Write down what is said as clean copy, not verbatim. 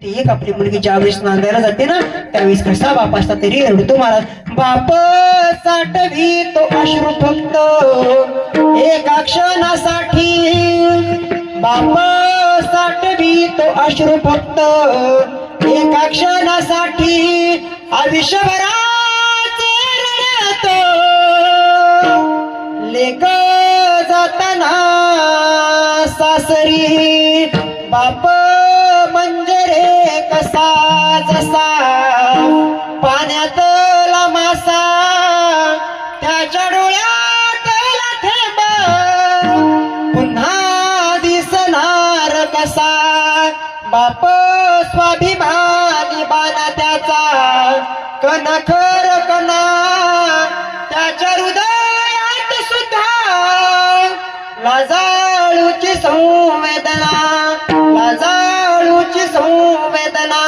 ती एक आपली मुलगी ज्यावेळेस नांदायला जाते ना त्यावेळेस कसा बाप असता तरी रडतो महाराज. बाप साठवी तो अश्रू फक्त एका क्षणासाठी, बाप साठवी तो अश्रू फक्त एका क्षणासाठी, आयुष्यभराचे रडतो लेक जाताना सासरी. बाप म्हणजे रे कसा जसा पाण्यातला मासा, त्याच्या डोळ्यातला थेंब पुन्हा दिसणार कसा. बाप स्वाभिमानी बाणा त्याचा कणखर कणा, त्याच्या हृदयात सुद्धा लाजाळूची संवेदना, लाजाळूची संवेदना.